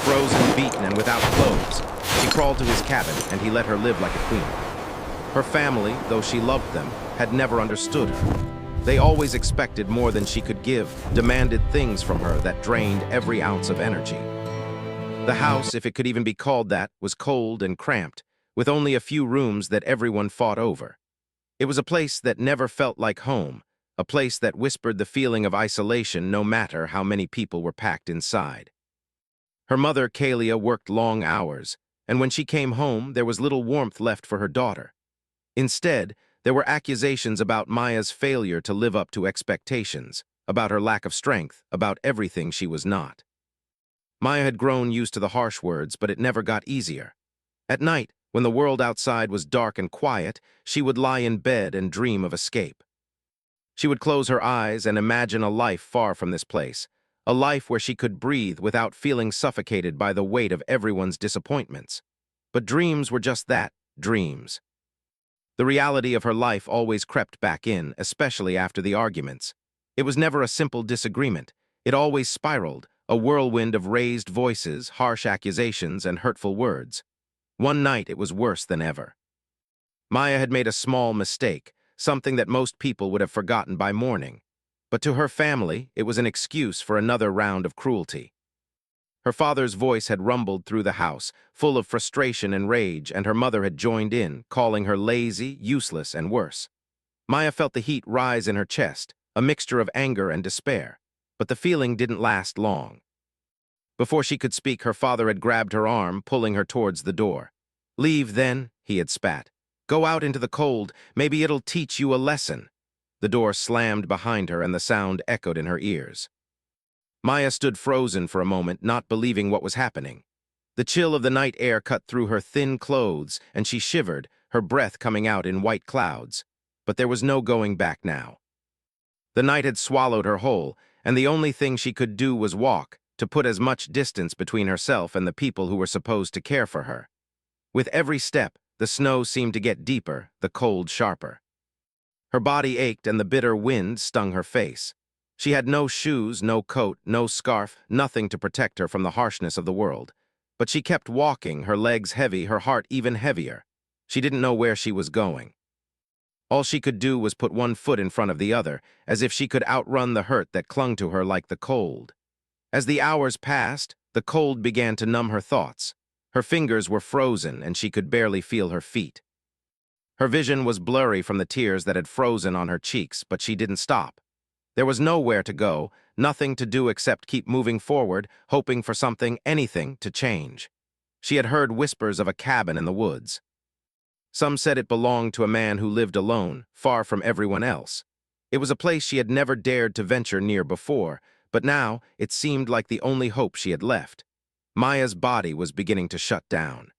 Frozen, beaten, and without clothes, she crawled to his cabin, and he let her live like a queen. Her family, though she loved them, had never understood her. They always expected more than she could give, demanded things from her that drained every ounce of energy. The house, if it could even be called that, was cold and cramped, with only a few rooms that everyone fought over. It was a place that never felt like home, a place that whispered the feeling of isolation no matter how many people were packed inside. Her mother, Kalia, worked long hours, and when she came home, there was little warmth left for her daughter. Instead, there were accusations about Maya's failure to live up to expectations, about her lack of strength, about everything she was not. Maya had grown used to the harsh words, but it never got easier. At night, when the world outside was dark and quiet, she would lie in bed and dream of escape. She would close her eyes and imagine a life far from this place, a life where she could breathe without feeling suffocated by the weight of everyone's disappointments. But dreams were just that, dreams. The reality of her life always crept back in, especially after the arguments. It was never a simple disagreement. It always spiraled, a whirlwind of raised voices, harsh accusations, and hurtful words. One night it was worse than ever. Maya had made a small mistake, something that most people would have forgotten by morning. But to her family, it was an excuse for another round of cruelty. Her father's voice had rumbled through the house, full of frustration and rage, and her mother had joined in, calling her lazy, useless, and worse. Maya felt the heat rise in her chest, a mixture of anger and despair. But the feeling didn't last long. Before she could speak, her father had grabbed her arm, pulling her towards the door. "Leave, then," he had spat. "Go out into the cold. Maybe it'll teach you a lesson." The door slammed behind her, and the sound echoed in her ears. Maya stood frozen for a moment, not believing what was happening. The chill of the night air cut through her thin clothes, and she shivered, her breath coming out in white clouds. But there was no going back now. The night had swallowed her whole, and the only thing she could do was walk, to put as much distance between herself and the people who were supposed to care for her. With every step, the snow seemed to get deeper, the cold sharper. Her body ached and the bitter wind stung her face. She had no shoes, no coat, no scarf, nothing to protect her from the harshness of the world. But she kept walking, her legs heavy, her heart even heavier. She didn't know where she was going. All she could do was put one foot in front of the other, as if she could outrun the hurt that clung to her like the cold. As the hours passed, the cold began to numb her thoughts. Her fingers were frozen, and she could barely feel her feet. Her vision was blurry from the tears that had frozen on her cheeks, but she didn't stop. There was nowhere to go, nothing to do except keep moving forward, hoping for something, anything, to change. She had heard whispers of a cabin in the woods. Some said it belonged to a man who lived alone, far from everyone else. It was a place she had never dared to venture near before, but now it seemed like the only hope she had left. Maya's body was beginning to shut down.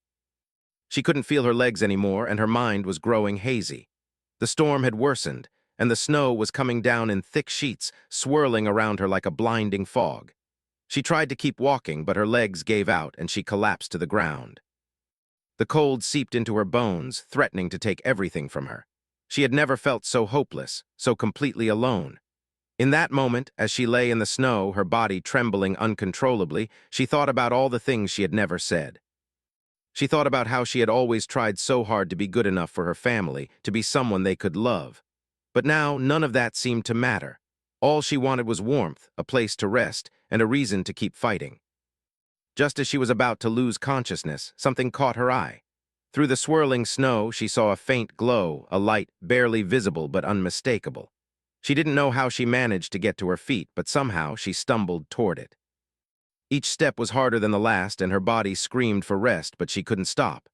She couldn't feel her legs anymore, and her mind was growing hazy. The storm had worsened, and the snow was coming down in thick sheets, swirling around her like a blinding fog. She tried to keep walking, but her legs gave out, and she collapsed to the ground. The cold seeped into her bones, threatening to take everything from her. She had never felt so hopeless, so completely alone. In that moment, as she lay in the snow, her body trembling uncontrollably, she thought about all the things she had never said. She thought about how she had always tried so hard to be good enough for her family, to be someone they could love. But now, none of that seemed to matter. All she wanted was warmth, a place to rest, and a reason to keep fighting. Just as she was about to lose consciousness, something caught her eye. Through the swirling snow, she saw a faint glow, a light barely visible but unmistakable. She didn't know how she managed to get to her feet, but somehow she stumbled toward it. Each step was harder than the last, and her body screamed for rest, but she couldn't stop.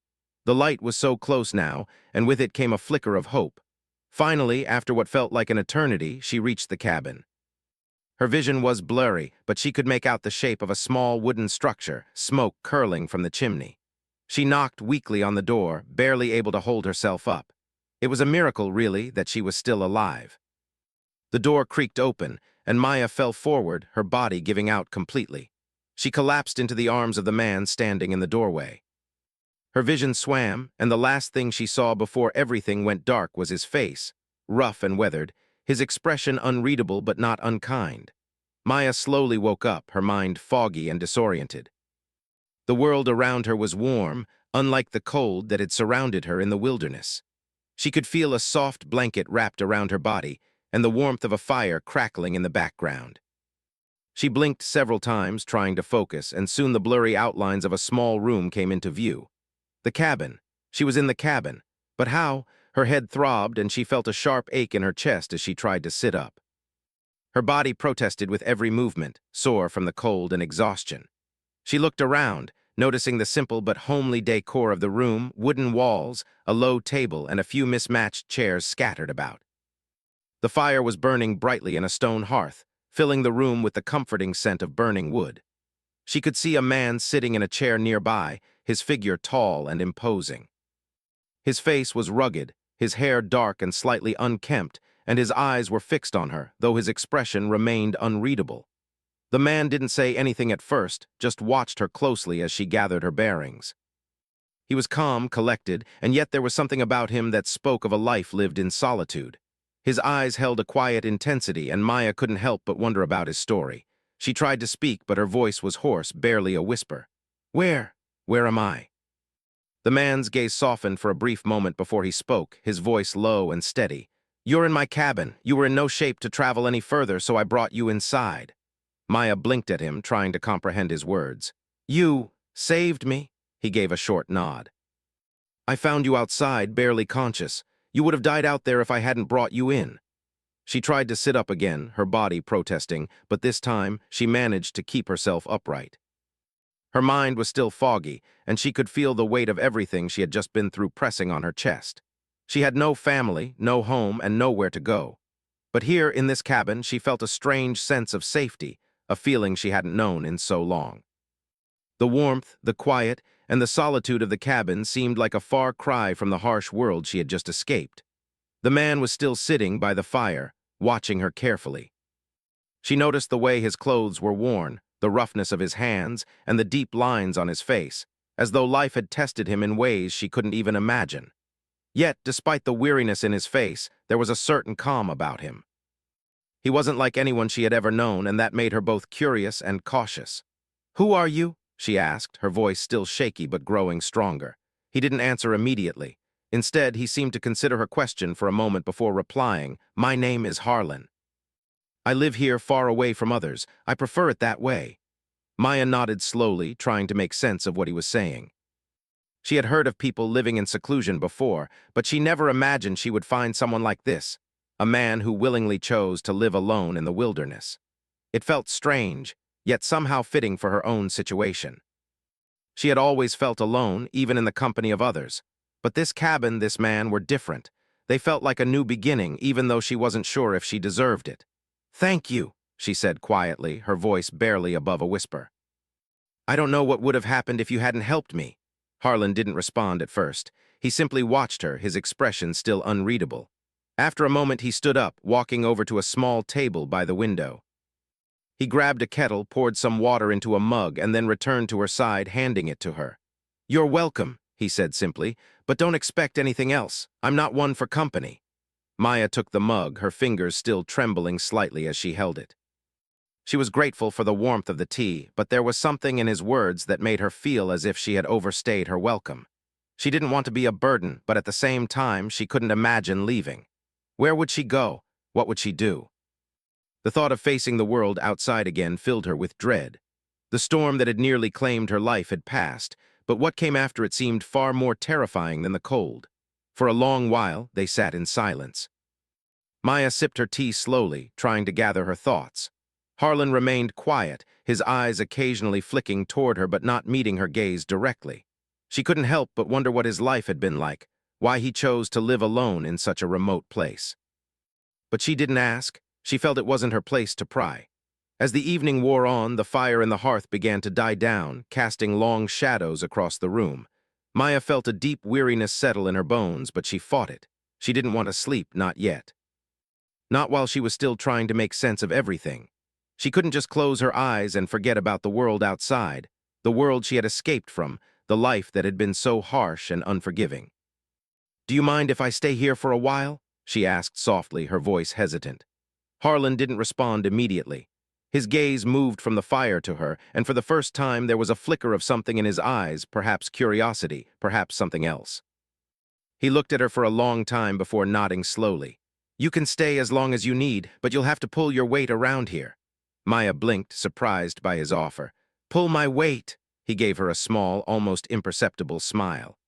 The light was so close now, and with it came a flicker of hope. Finally, after what felt like an eternity, she reached the cabin. Her vision was blurry, but she could make out the shape of a small wooden structure, smoke curling from the chimney. She knocked weakly on the door, barely able to hold herself up. It was a miracle, really, that she was still alive. The door creaked open, and Maya fell forward, her body giving out completely. She collapsed into the arms of the man standing in the doorway. Her vision swam, and the last thing she saw before everything went dark was his face, rough and weathered, his expression unreadable but not unkind. Maya slowly woke up, her mind foggy and disoriented. The world around her was warm, unlike the cold that had surrounded her in the wilderness. She could feel a soft blanket wrapped around her body and the warmth of a fire crackling in the background. She blinked several times, trying to focus, and soon the blurry outlines of a small room came into view. The cabin. She was in the cabin. But how? Her head throbbed, and she felt a sharp ache in her chest as she tried to sit up. Her body protested with every movement, sore from the cold and exhaustion. She looked around, noticing the simple but homely decor of the room, wooden walls, a low table, and a few mismatched chairs scattered about. The fire was burning brightly in a stone hearth, filling the room with the comforting scent of burning wood. She could see a man sitting in a chair nearby, his figure tall and imposing. His face was rugged, his hair dark and slightly unkempt, and his eyes were fixed on her, though his expression remained unreadable. The man didn't say anything at first, just watched her closely as she gathered her bearings. He was calm, collected, and yet there was something about him that spoke of a life lived in solitude. His eyes held a quiet intensity, and Maya couldn't help but wonder about his story. She tried to speak, but her voice was hoarse, barely a whisper. Where am I?" The man's gaze softened for a brief moment before he spoke, his voice low and steady. "You're in my cabin. You were in no shape to travel any further, so I brought you inside." Maya blinked at him, trying to comprehend his words. "You saved me?" He gave a short nod. "I found you outside, barely conscious. You would have died out there if I hadn't brought you in." She tried to sit up again, her body protesting, but this time she managed to keep herself upright. Her mind was still foggy, and she could feel the weight of everything she had just been through pressing on her chest. She had no family, no home, and nowhere to go. But here, in this cabin, she felt a strange sense of safety, a feeling she hadn't known in so long. The warmth, the quiet, and the solitude of the cabin seemed like a far cry from the harsh world she had just escaped. The man was still sitting by the fire, watching her carefully. She noticed the way his clothes were worn, the roughness of his hands, and the deep lines on his face, as though life had tested him in ways she couldn't even imagine. Yet, despite the weariness in his face, there was a certain calm about him. He wasn't like anyone she had ever known, and that made her both curious and cautious. "Who are you?" she asked, her voice still shaky but growing stronger. He didn't answer immediately. Instead, he seemed to consider her question for a moment before replying, "My name is Harlan. I live here far away from others. I prefer it that way." Maya nodded slowly, trying to make sense of what he was saying. She had heard of people living in seclusion before, but she never imagined she would find someone like this, a man who willingly chose to live alone in the wilderness. It felt strange, yet somehow fitting for her own situation. She had always felt alone, even in the company of others. But this cabin, this man, were different. They felt like a new beginning, even though she wasn't sure if she deserved it. "Thank you," she said quietly, her voice barely above a whisper. "I don't know what would have happened if you hadn't helped me." Harlan didn't respond at first. He simply watched her, his expression still unreadable. After a moment, he stood up, walking over to a small table by the window. He grabbed a kettle, poured some water into a mug, and then returned to her side, handing it to her. "You're welcome," he said simply, "but don't expect anything else. I'm not one for company." Maya took the mug, her fingers still trembling slightly as she held it. She was grateful for the warmth of the tea, but there was something in his words that made her feel as if she had overstayed her welcome. She didn't want to be a burden, but at the same time, she couldn't imagine leaving. Where would she go? What would she do? The thought of facing the world outside again filled her with dread. The storm that had nearly claimed her life had passed, but what came after it seemed far more terrifying than the cold. For a long while, they sat in silence. Maya sipped her tea slowly, trying to gather her thoughts. Harlan remained quiet, his eyes occasionally flicking toward her but not meeting her gaze directly. She couldn't help but wonder what his life had been like, why he chose to live alone in such a remote place. But she didn't ask. She felt it wasn't her place to pry. As the evening wore on, the fire in the hearth began to die down, casting long shadows across the room. Maya felt a deep weariness settle in her bones, but she fought it. She didn't want to sleep, not yet. Not while she was still trying to make sense of everything. She couldn't just close her eyes and forget about the world outside, the world she had escaped from, the life that had been so harsh and unforgiving. "Do you mind if I stay here for a while?" she asked softly, her voice hesitant. Harlan didn't respond immediately. His gaze moved from the fire to her, and for the first time there was a flicker of something in his eyes, perhaps curiosity, perhaps something else. He looked at her for a long time before nodding slowly. "You can stay as long as you need, but you'll have to pull your weight around here." Maya blinked, surprised by his offer. "Pull my weight." He gave her a small, almost imperceptible smile.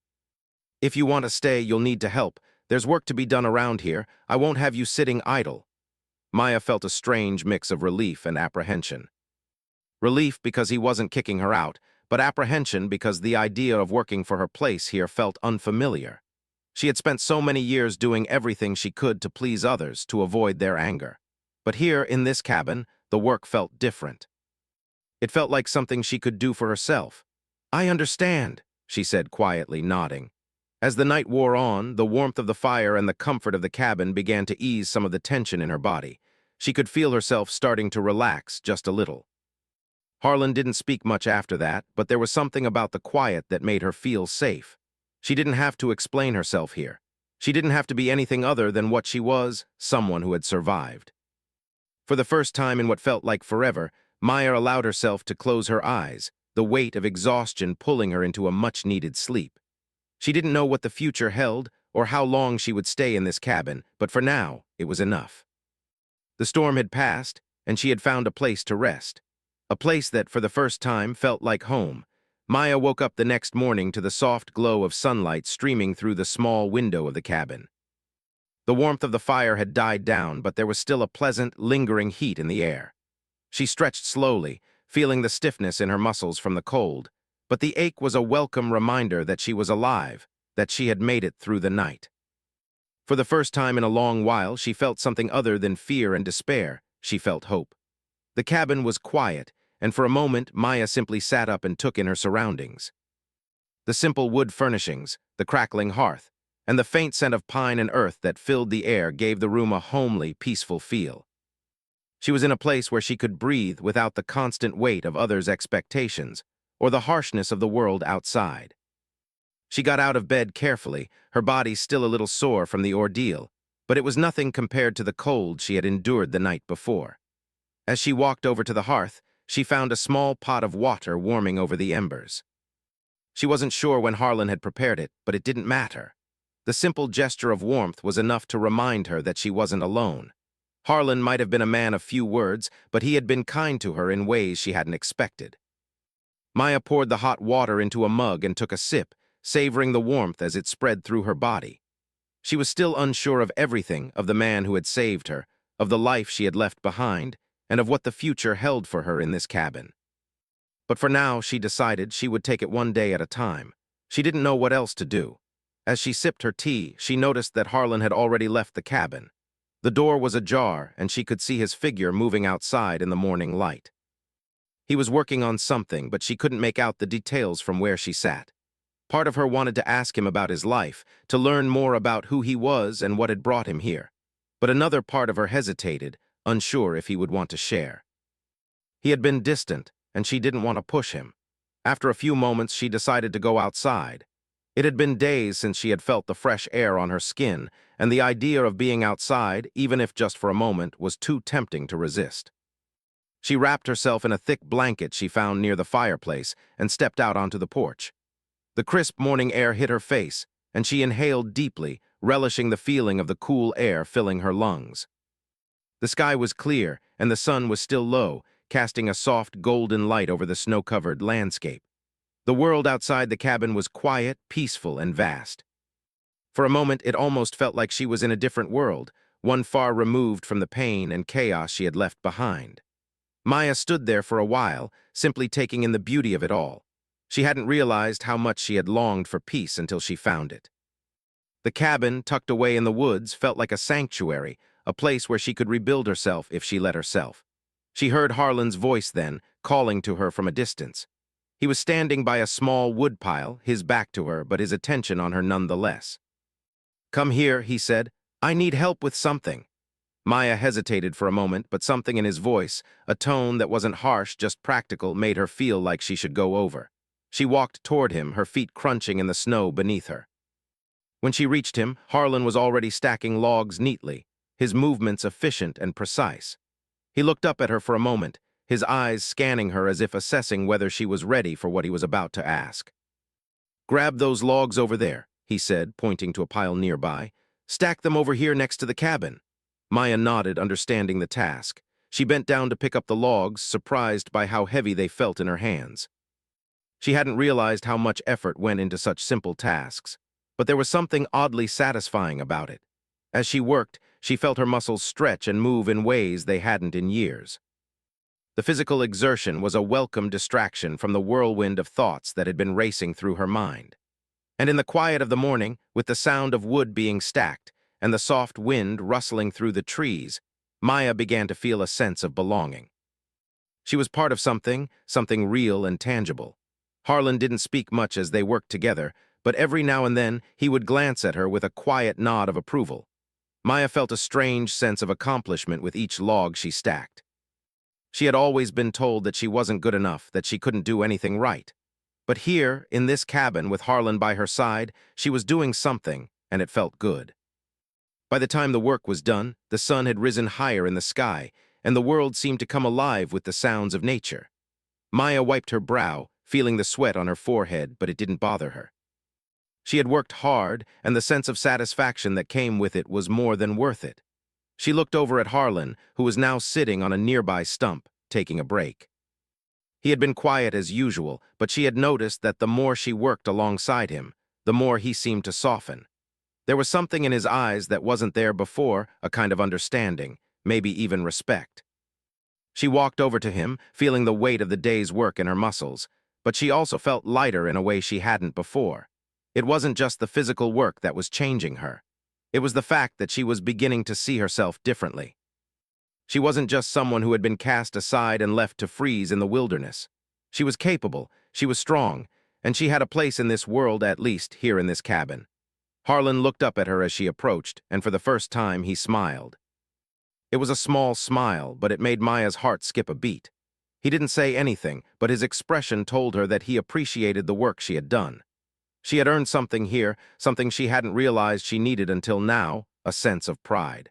"If you want to stay, you'll need to help. There's work to be done around here. I won't have you sitting idle." Maya felt a strange mix of relief and apprehension. Relief because he wasn't kicking her out, but apprehension because the idea of working for her place here felt unfamiliar. She had spent so many years doing everything she could to please others, to avoid their anger. But here, in this cabin, the work felt different. It felt like something she could do for herself. "I understand," she said quietly, nodding. As the night wore on, the warmth of the fire and the comfort of the cabin began to ease some of the tension in her body. She could feel herself starting to relax just a little. Harlan didn't speak much after that, but there was something about the quiet that made her feel safe. She didn't have to explain herself here. She didn't have to be anything other than what she was, someone who had survived. For the first time in what felt like forever, Maya allowed herself to close her eyes, the weight of exhaustion pulling her into a much-needed sleep. She didn't know what the future held or how long she would stay in this cabin, but for now, it was enough. The storm had passed, and she had found a place to rest. A place that, for the first time, felt like home. Maya woke up the next morning to the soft glow of sunlight streaming through the small window of the cabin. The warmth of the fire had died down, but there was still a pleasant, lingering heat in the air. She stretched slowly, feeling the stiffness in her muscles from the cold, but the ache was a welcome reminder that she was alive, that she had made it through the night. For the first time in a long while, she felt something other than fear and despair. She felt hope. The cabin was quiet, and for a moment, Maya simply sat up and took in her surroundings. The simple wood furnishings, the crackling hearth, and the faint scent of pine and earth that filled the air gave the room a homely, peaceful feel. She was in a place where she could breathe without the constant weight of others' expectations or the harshness of the world outside. She got out of bed carefully, her body still a little sore from the ordeal, but it was nothing compared to the cold she had endured the night before. As she walked over to the hearth, she found a small pot of water warming over the embers. She wasn't sure when Harlan had prepared it, but it didn't matter. The simple gesture of warmth was enough to remind her that she wasn't alone. Harlan might have been a man of few words, but he had been kind to her in ways she hadn't expected. Maya poured the hot water into a mug and took a sip, savoring the warmth as it spread through her body. She was still unsure of everything, of the man who had saved her, of the life she had left behind, and of what the future held for her in this cabin. But for now, she decided she would take it one day at a time. She didn't know what else to do. As she sipped her tea, she noticed that Harlan had already left the cabin. The door was ajar, and she could see his figure moving outside in the morning light. He was working on something, but she couldn't make out the details from where she sat. Part of her wanted to ask him about his life, to learn more about who he was and what had brought him here. But another part of her hesitated, unsure if he would want to share. He had been distant, and she didn't want to push him. After a few moments, she decided to go outside. It had been days since she had felt the fresh air on her skin, and the idea of being outside, even if just for a moment, was too tempting to resist. She wrapped herself in a thick blanket she found near the fireplace and stepped out onto the porch. The crisp morning air hit her face, and she inhaled deeply, relishing the feeling of the cool air filling her lungs. The sky was clear, and the sun was still low, casting a soft golden light over the snow-covered landscape. The world outside the cabin was quiet, peaceful, and vast. For a moment, it almost felt like she was in a different world, one far removed from the pain and chaos she had left behind. Maya stood there for a while, simply taking in the beauty of it all. She hadn't realized how much she had longed for peace until she found it. The cabin, tucked away in the woods, felt like a sanctuary, a place where she could rebuild herself if she let herself. She heard Harlan's voice then, calling to her from a distance. He was standing by a small wood pile, his back to her, but his attention on her nonetheless. "Come here," he said. "I need help with something." Maya hesitated for a moment, but something in his voice, a tone that wasn't harsh, just practical, made her feel like she should go over. She walked toward him, her feet crunching in the snow beneath her. When she reached him, Harlan was already stacking logs neatly, his movements efficient and precise. He looked up at her for a moment, his eyes scanning her as if assessing whether she was ready for what he was about to ask. "Grab those logs over there," he said, pointing to a pile nearby. "Stack them over here next to the cabin." Maya nodded, understanding the task. She bent down to pick up the logs, surprised by how heavy they felt in her hands. She hadn't realized how much effort went into such simple tasks, but there was something oddly satisfying about it. As she worked, she felt her muscles stretch and move in ways they hadn't in years. The physical exertion was a welcome distraction from the whirlwind of thoughts that had been racing through her mind. And in the quiet of the morning, with the sound of wood being stacked and the soft wind rustling through the trees, Maya began to feel a sense of belonging. She was part of something real and tangible. Harlan didn't speak much as they worked together, but every now and then he would glance at her with a quiet nod of approval. Maya felt a strange sense of accomplishment with each log she stacked. She had always been told that she wasn't good enough, that she couldn't do anything right. But here, in this cabin with Harlan by her side, she was doing something, and it felt good. By the time the work was done, the sun had risen higher in the sky, and the world seemed to come alive with the sounds of nature. Maya wiped her brow, feeling the sweat on her forehead, but it didn't bother her. She had worked hard, and the sense of satisfaction that came with it was more than worth it. She looked over at Harlan, who was now sitting on a nearby stump, taking a break. He had been quiet as usual, but she had noticed that the more she worked alongside him, the more he seemed to soften. There was something in his eyes that wasn't there before, a kind of understanding, maybe even respect. She walked over to him, feeling the weight of the day's work in her muscles, but she also felt lighter in a way she hadn't before. It wasn't just the physical work that was changing her. It was the fact that she was beginning to see herself differently. She wasn't just someone who had been cast aside and left to freeze in the wilderness. She was capable, she was strong, and she had a place in this world, at least here in this cabin. Harlan looked up at her as she approached, and for the first time he smiled. It was a small smile, but it made Maya's heart skip a beat. He didn't say anything, but his expression told her that he appreciated the work she had done. She had earned something here, something she hadn't realized she needed until now, a sense of pride.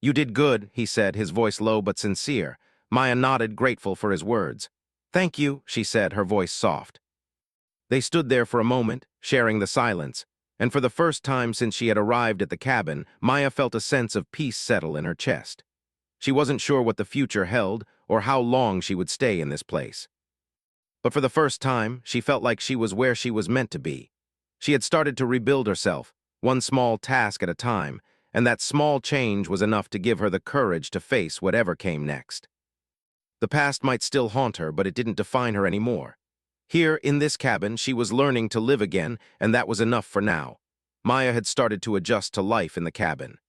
"You did good," he said, his voice low but sincere. Maya nodded, grateful for his words. "Thank you," she said, her voice soft. They stood there for a moment, sharing the silence, and for the first time since she had arrived at the cabin, Maya felt a sense of peace settle in her chest. She wasn't sure what the future held or how long she would stay in this place. But for the first time, she felt like she was where she was meant to be. She had started to rebuild herself, one small task at a time, and that small change was enough to give her the courage to face whatever came next. The past might still haunt her, but it didn't define her anymore. Here, in this cabin, she was learning to live again, and that was enough for now. Maya had started to adjust to life in the cabin.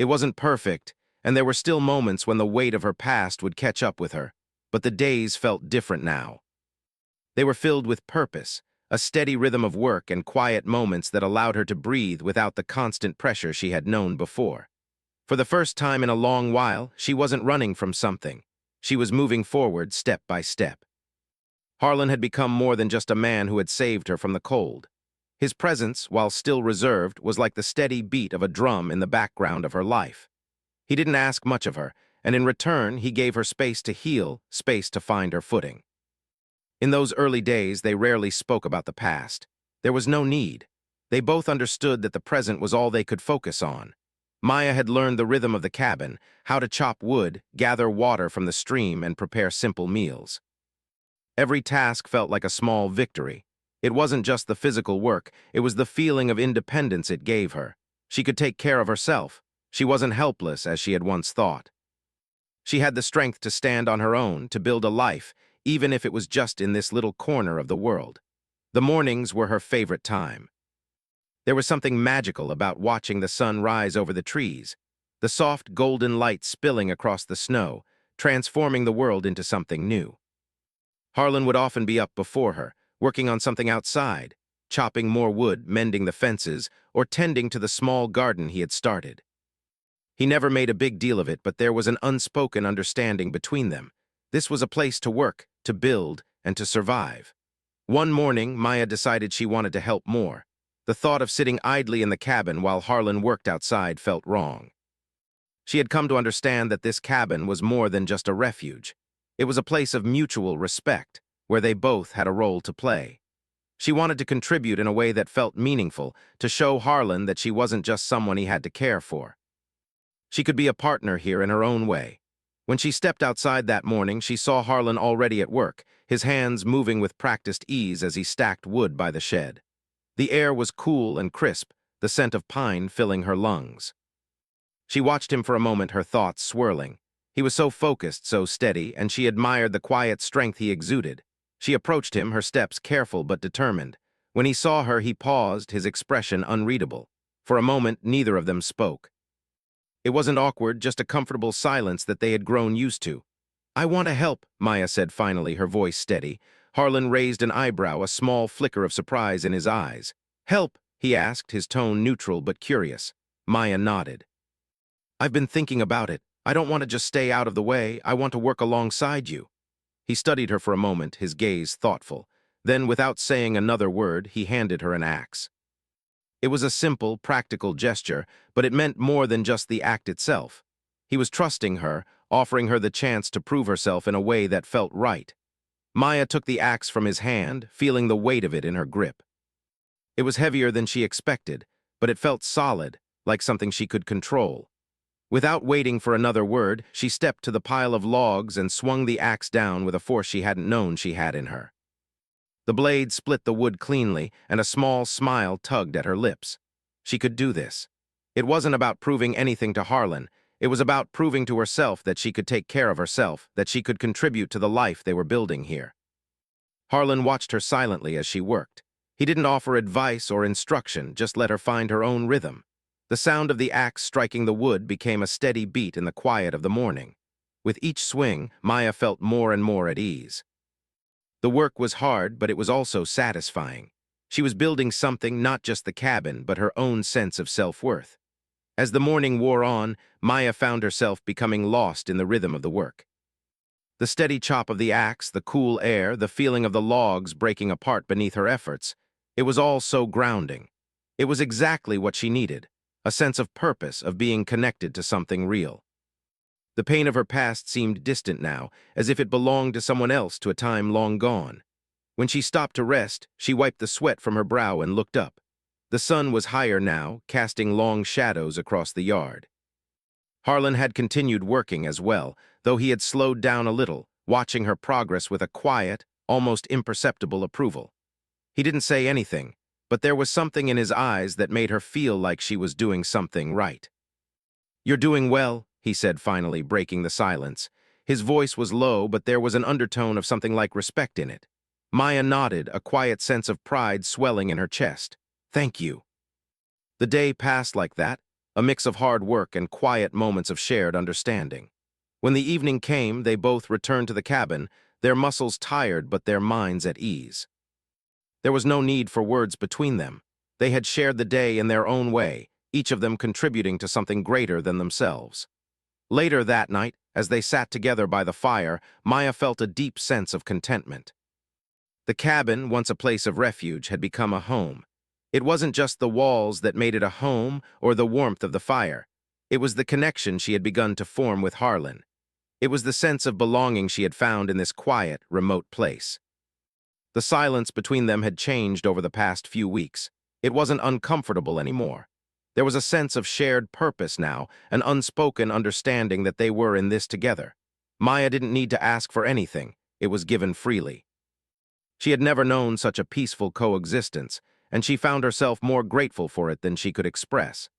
It wasn't perfect, and there were still moments when the weight of her past would catch up with her, but the days felt different now. They were filled with purpose, a steady rhythm of work and quiet moments that allowed her to breathe without the constant pressure she had known before. For the first time in a long while, she wasn't running from something. She was moving forward step by step. Harlan had become more than just a man who had saved her from the cold. His presence, while still reserved, was like the steady beat of a drum in the background of her life. He didn't ask much of her, and in return, he gave her space to heal, space to find her footing. In those early days, they rarely spoke about the past. There was no need. They both understood that the present was all they could focus on. Maya had learned the rhythm of the cabin, how to chop wood, gather water from the stream, and prepare simple meals. Every task felt like a small victory. It wasn't just the physical work, it was the feeling of independence it gave her. She could take care of herself. She wasn't helpless as she had once thought. She had the strength to stand on her own, to build a life, even if it was just in this little corner of the world. The mornings were her favorite time. There was something magical about watching the sun rise over the trees, the soft golden light spilling across the snow, transforming the world into something new. Harlan would often be up before her, working on something outside, chopping more wood, mending the fences, or tending to the small garden he had started. He never made a big deal of it, but there was an unspoken understanding between them. This was a place to work, to build, and to survive. One morning, Maya decided she wanted to help more. The thought of sitting idly in the cabin while Harlan worked outside felt wrong. She had come to understand that this cabin was more than just a refuge. It was a place of mutual respect, where they both had a role to play. She wanted to contribute in a way that felt meaningful, to show Harlan that she wasn't just someone he had to care for. She could be a partner here in her own way. When she stepped outside that morning, she saw Harlan already at work, his hands moving with practiced ease as he stacked wood by the shed. The air was cool and crisp, the scent of pine filling her lungs. She watched him for a moment, her thoughts swirling. He was so focused, so steady, and she admired the quiet strength he exuded. She approached him, her steps careful but determined. When he saw her, he paused, his expression unreadable. For a moment, neither of them spoke. It wasn't awkward, just a comfortable silence that they had grown used to. "I want to help," Maya said finally, her voice steady. Harlan raised an eyebrow, a small flicker of surprise in his eyes. "Help?" he asked, his tone neutral but curious. Maya nodded. "I've been thinking about it. I don't want to just stay out of the way. I want to work alongside you." He studied her for a moment, his gaze thoughtful. Then, without saying another word, he handed her an axe. It was a simple, practical gesture, but it meant more than just the act itself. He was trusting her, offering her the chance to prove herself in a way that felt right. Maya took the axe from his hand, feeling the weight of it in her grip. It was heavier than she expected, but it felt solid, like something she could control. Without waiting for another word, she stepped to the pile of logs and swung the axe down with a force she hadn't known she had in her. The blade split the wood cleanly, and a small smile tugged at her lips. She could do this. It wasn't about proving anything to Harlan. It was about proving to herself that she could take care of herself, that she could contribute to the life they were building here. Harlan watched her silently as she worked. He didn't offer advice or instruction, just let her find her own rhythm. The sound of the axe striking the wood became a steady beat in the quiet of the morning. With each swing, Maya felt more and more at ease. The work was hard, but it was also satisfying. She was building something, not just the cabin, but her own sense of self-worth. As the morning wore on, Maya found herself becoming lost in the rhythm of the work. The steady chop of the axe, the cool air, the feeling of the logs breaking apart beneath her efforts, it was all so grounding. It was exactly what she needed, a sense of purpose, of being connected to something real. The pain of her past seemed distant now, as if it belonged to someone else, to a time long gone. When she stopped to rest, she wiped the sweat from her brow and looked up. The sun was higher now, casting long shadows across the yard. Harlan had continued working as well, though he had slowed down a little, watching her progress with a quiet, almost imperceptible approval. He didn't say anything, but there was something in his eyes that made her feel like she was doing something right. "You're doing well," he said finally, breaking the silence. His voice was low, but there was an undertone of something like respect in it. Maya nodded, a quiet sense of pride swelling in her chest. "Thank you." The day passed like that, a mix of hard work and quiet moments of shared understanding. When the evening came, they both returned to the cabin, their muscles tired but their minds at ease. There was no need for words between them. They had shared the day in their own way, each of them contributing to something greater than themselves. Later that night, as they sat together by the fire, Maya felt a deep sense of contentment. The cabin, once a place of refuge, had become a home. It wasn't just the walls that made it a home or the warmth of the fire. It was the connection she had begun to form with Harlan. It was the sense of belonging she had found in this quiet, remote place. The silence between them had changed over the past few weeks. It wasn't uncomfortable anymore. There was a sense of shared purpose now, an unspoken understanding that they were in this together. Maya didn't need to ask for anything. It was given freely. She had never known such a peaceful coexistence, and she found herself more grateful for it than she could express.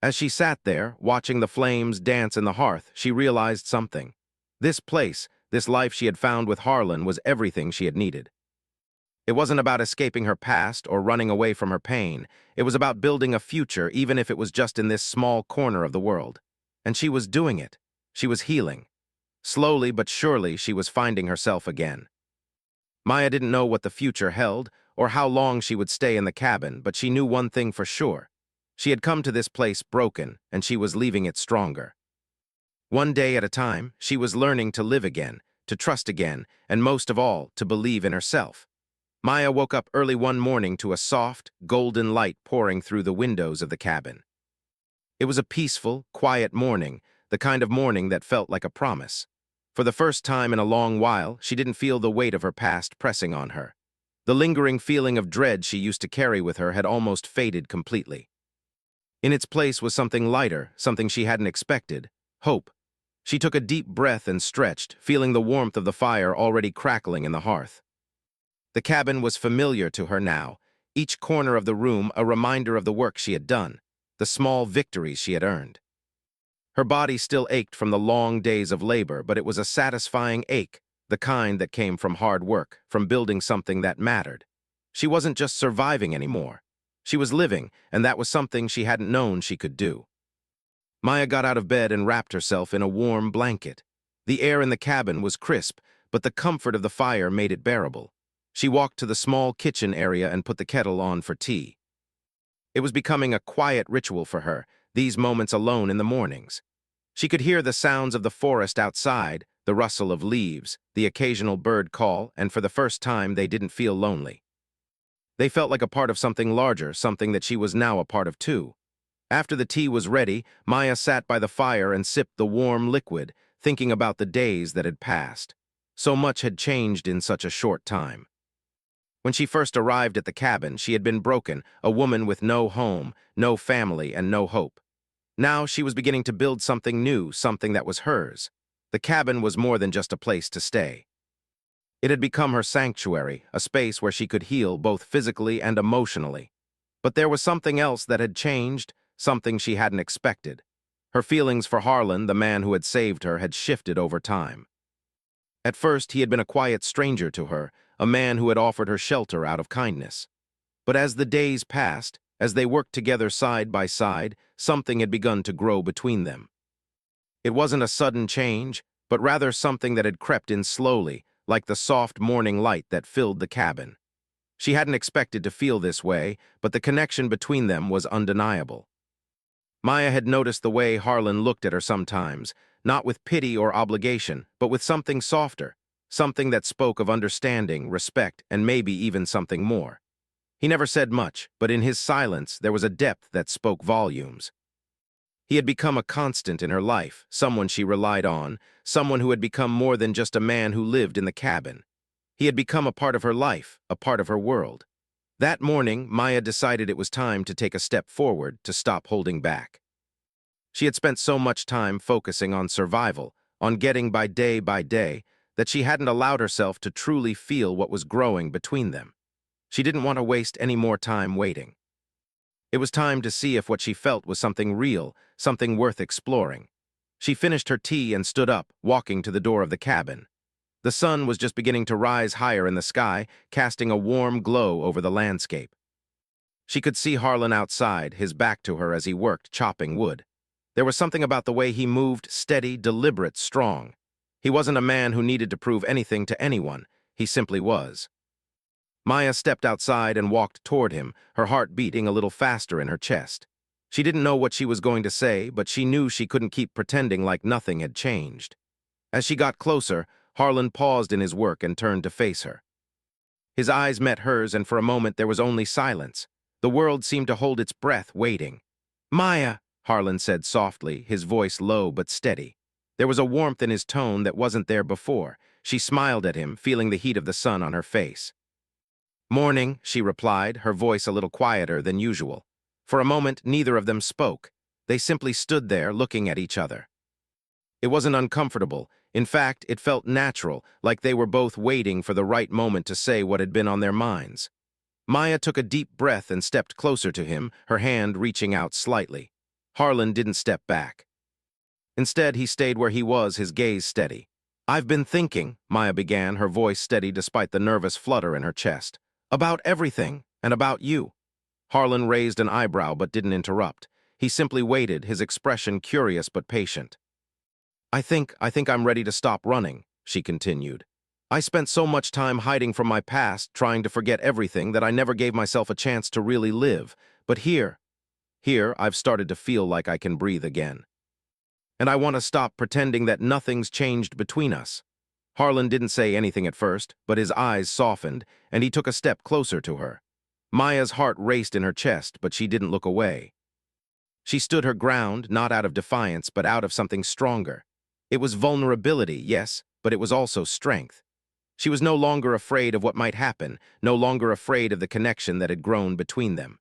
As she sat there, watching the flames dance in the hearth, she realized something. This place, this life she had found with Harlan, was everything she had needed. It wasn't about escaping her past or running away from her pain. It was about building a future, even if it was just in this small corner of the world. And she was doing it. She was healing. Slowly but surely, she was finding herself again. Maya didn't know what the future held or how long she would stay in the cabin, but she knew one thing for sure. She had come to this place broken, and she was leaving it stronger. One day at a time, she was learning to live again, to trust again, and most of all, to believe in herself. Maya woke up early one morning to a soft, golden light pouring through the windows of the cabin. It was a peaceful, quiet morning, the kind of morning that felt like a promise. For the first time in a long while, she didn't feel the weight of her past pressing on her. The lingering feeling of dread she used to carry with her had almost faded completely. In its place was something lighter, something she hadn't expected: hope. She took a deep breath and stretched, feeling the warmth of the fire already crackling in the hearth. The cabin was familiar to her now, each corner of the room a reminder of the work she had done, the small victories she had earned. Her body still ached from the long days of labor, but it was a satisfying ache, the kind that came from hard work, from building something that mattered. She wasn't just surviving anymore. She was living, and that was something she hadn't known she could do. Maya got out of bed and wrapped herself in a warm blanket. The air in the cabin was crisp, but the comfort of the fire made it bearable. She walked to the small kitchen area and put the kettle on for tea. It was becoming a quiet ritual for her, these moments alone in the mornings. She could hear the sounds of the forest outside, the rustle of leaves, the occasional bird call, and for the first time they didn't feel lonely. They felt like a part of something larger, something that she was now a part of too. After the tea was ready, Maya sat by the fire and sipped the warm liquid, thinking about the days that had passed. So much had changed in such a short time. When she first arrived at the cabin, she had been broken, a woman with no home, no family, and no hope. Now she was beginning to build something new, something that was hers. The cabin was more than just a place to stay. It had become her sanctuary, a space where she could heal both physically and emotionally. But there was something else that had changed, something she hadn't expected. Her feelings for Harlan, the man who had saved her, had shifted over time. At first, he had been a quiet stranger to her, a man who had offered her shelter out of kindness. But as the days passed, as they worked together side by side, something had begun to grow between them. It wasn't a sudden change, but rather something that had crept in slowly, like the soft morning light that filled the cabin. She hadn't expected to feel this way, but the connection between them was undeniable. Maya had noticed the way Harlan looked at her sometimes, not with pity or obligation, but with something softer, something that spoke of understanding, respect, and maybe even something more. He never said much, but in his silence there was a depth that spoke volumes. He had become a constant in her life, someone she relied on, someone who had become more than just a man who lived in the cabin. He had become a part of her life, a part of her world. That morning, Maya decided it was time to take a step forward, to stop holding back. She had spent so much time focusing on survival, on getting by day, that she hadn't allowed herself to truly feel what was growing between them. She didn't want to waste any more time waiting. It was time to see if what she felt was something real, something worth exploring. She finished her tea and stood up, walking to the door of the cabin. The sun was just beginning to rise higher in the sky, casting a warm glow over the landscape. She could see Harlan outside, his back to her as he worked, chopping wood. There was something about the way he moved, steady, deliberate, strong. He wasn't a man who needed to prove anything to anyone. He simply was. Maya stepped outside and walked toward him, her heart beating a little faster in her chest. She didn't know what she was going to say, but she knew she couldn't keep pretending like nothing had changed. As she got closer, Harlan paused in his work and turned to face her. His eyes met hers, and for a moment there was only silence. The world seemed to hold its breath, waiting. "Maya," Harlan said softly, his voice low but steady. There was a warmth in his tone that wasn't there before. She smiled at him, feeling the heat of the sun on her face. "Morning," she replied, her voice a little quieter than usual. For a moment, neither of them spoke. They simply stood there, looking at each other. It wasn't uncomfortable. In fact, it felt natural, like they were both waiting for the right moment to say what had been on their minds. Maya took a deep breath and stepped closer to him, her hand reaching out slightly. Harlan didn't step back. Instead, he stayed where he was, his gaze steady. "I've been thinking," Maya began, her voice steady despite the nervous flutter in her chest, "about everything, and about you." Harlan raised an eyebrow but didn't interrupt. He simply waited, his expression curious but patient. I think I'm ready to stop running," she continued. "I spent so much time hiding from my past, trying to forget everything, that I never gave myself a chance to really live. But here, I've started to feel like I can breathe again. And I want to stop pretending that nothing's changed between us." Harlan didn't say anything at first, but his eyes softened, and he took a step closer to her. Maya's heart raced in her chest, but she didn't look away. She stood her ground, not out of defiance, but out of something stronger. It was vulnerability, yes, but it was also strength. She was no longer afraid of what might happen, no longer afraid of the connection that had grown between them.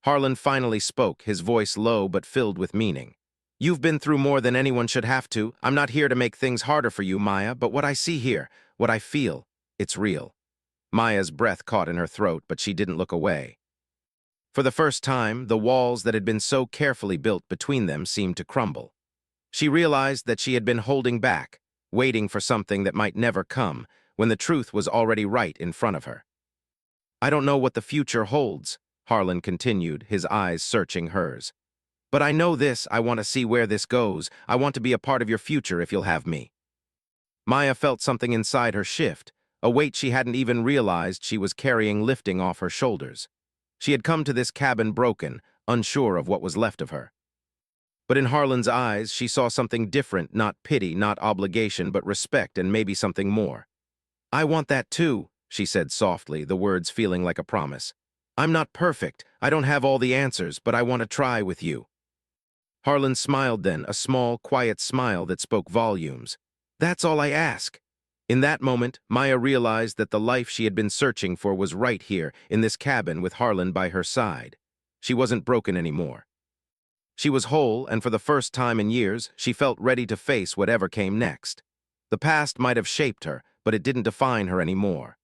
Harlan finally spoke, his voice low but filled with meaning. You've been through more than anyone should have to. I'm not here to make things harder for you, Maya, but what I see here, what I feel, it's real. Maya's breath caught in her throat, but she didn't look away. For the first time, the walls that had been so carefully built between them seemed to crumble. She realized that she had been holding back, waiting for something that might never come, when the truth was already right in front of her. I don't know what the future holds, Harlan continued, his eyes searching hers. But I know this, I want to see where this goes. I want to be a part of your future if you'll have me. Maya felt something inside her shift, a weight she hadn't even realized she was carrying lifting off her shoulders. She had come to this cabin broken, unsure of what was left of her. But in Harlan's eyes, she saw something different, not pity, not obligation, but respect and maybe something more. I want that too, she said softly, the words feeling like a promise. I'm not perfect, I don't have all the answers, but I want to try with you. Harlan smiled then, a small, quiet smile that spoke volumes. That's all I ask. In that moment, Maya realized that the life she had been searching for was right here, in this cabin with Harlan by her side. She wasn't broken anymore. She was whole, and for the first time in years, she felt ready to face whatever came next. The past might have shaped her, but it didn't define her anymore.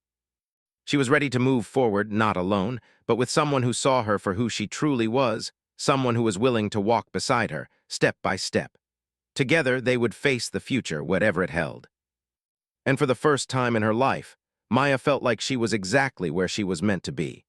She was ready to move forward, not alone, but with someone who saw her for who she truly was, someone who was willing to walk beside her, step by step. Together, they would face the future, whatever it held. And for the first time in her life, Maya felt like she was exactly where she was meant to be.